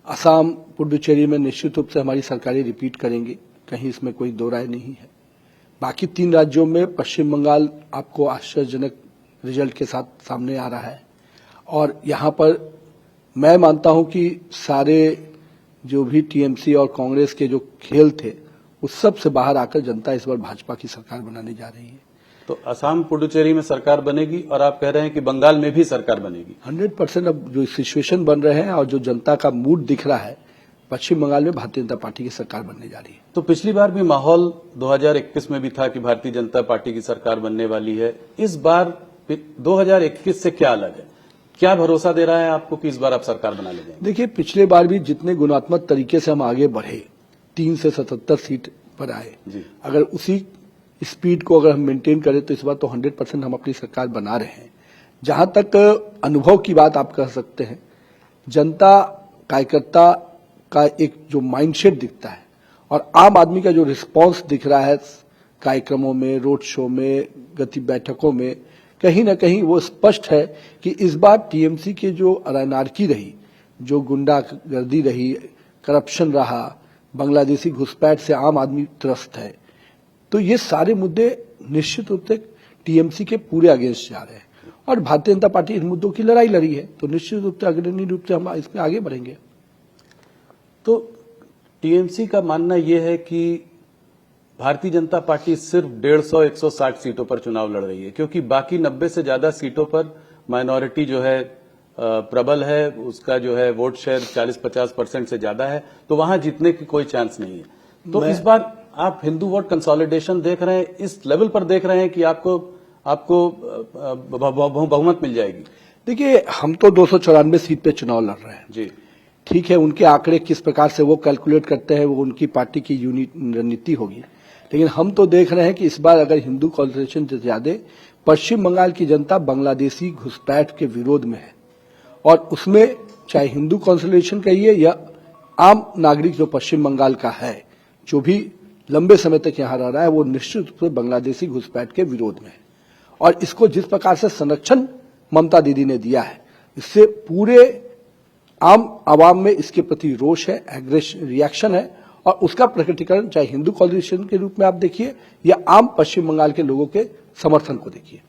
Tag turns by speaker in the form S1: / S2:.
S1: असम, पुडुचेरी में निश्चित रूप से हमारी सरकारें रिपीट करेंगी, कहीं इसमें कोई दो राय नहीं है। बाकी 3 राज्यों में पश्चिम बंगाल आपको आश्चर्यजनक रिजल्ट के साथ सामने आ रहा है और यहाँ पर मैं मानता हूं कि सारे जो भी टीएमसी और कांग्रेस के जो खेल थे उस सब से बाहर आकर जनता इस बार भाजपा की सरकार बनाने जा रही है।
S2: तो असम पुडुचेरी में सरकार बनेगी और आप कह रहे हैं कि बंगाल में भी सरकार बनेगी।
S1: 100% अब जो सिचुएशन बन रहे हैं और जो जनता का मूड दिख रहा है, पश्चिम बंगाल में भारतीय जनता पार्टी की सरकार बनने जा रही है।
S2: तो पिछली बार भी माहौल 2021 में भी था कि भारतीय जनता पार्टी की सरकार बनने वाली है। इस बार 2021 से क्या अलग है? क्या भरोसा दे रहा है आपको कि इस बार आप सरकार बना ले जाएंगे?
S1: देखिए, पिछले बार भी जितने गुणात्मक तरीके से हम आगे बढ़े, 3 से 77 सीट पर आए, अगर उसी स्पीड को अगर हम मेंटेन करें तो इस बार तो 100% हम अपनी सरकार बना रहे हैं। जहां तक अनुभव की बात आप कह सकते हैं, जनता कार्यकर्ता का एक जो माइंडसेट दिखता है और आम आदमी का जो रिस्पांस दिख रहा है कार्यक्रमों में, रोड शो में, गति बैठकों में, कहीं न कहीं वो स्पष्ट है कि इस बार टीएमसी के जो अनारकी रही, जो गुंडागर्दी रही, करप्शन रहा, बांग्लादेशी घुसपैठ से आम आदमी त्रस्त है, तो ये सारे मुद्दे निश्चित रूप से टीएमसी के पूरे अगेंस्ट जा रहे हैं और भारतीय जनता पार्टी इन मुद्दों की लड़ाई लड़ी है, तो निश्चित रूप से अग्रणी रूप से हम इसमें आगे बढ़ेंगे।
S2: तो टीएमसी का मानना यह है कि भारतीय जनता पार्टी सिर्फ 150-160 सीटों पर चुनाव लड़ रही है, क्योंकि बाकी 90 से ज्यादा सीटों पर माइनॉरिटी जो है प्रबल है, उसका जो है वोट शेयर 40-50% से ज्यादा है, तो वहां जीतने की कोई चांस नहीं है। तो इस बार आप हिंदू वोट कंसोलिडेशन देख रहे हैं, इस लेवल पर देख रहे हैं कि आपको बहुमत मिल जाएगी?
S1: देखिए, हम तो 294 सीट पे चुनाव लड़ रहे हैं
S2: जी,
S1: ठीक है। उनके आंकड़े किस प्रकार से वो कैलकुलेट करते हैं, वो उनकी पार्टी की रणनीति होगी, लेकिन हम तो देख रहे हैं कि इस बार अगर हिंदू कॉन्सेंट्रेशन से ज्यादा पश्चिम बंगाल की जनता बांग्लादेशी घुसपैठ के विरोध में है और उसमें चाहे हिंदू कॉन्सेंट्रेशन कहिए या आम नागरिक जो पश्चिम बंगाल का है, जो भी लंबे समय तक यहाँ रह रहा है, वो निश्चित रूप से बांग्लादेशी घुसपैठ के विरोध में है। और इसको जिस प्रकार से संरक्षण ममता दीदी ने दिया है, इससे पूरे आम आवाम में इसके प्रति रोष है, एग्रेशन रिएक्शन है और उसका प्रकटीकरण चाहे हिंदू कॉन्सेंट्रेशन के रूप में आप देखिए या आम पश्चिम बंगाल के लोगों के समर्थन को देखिए।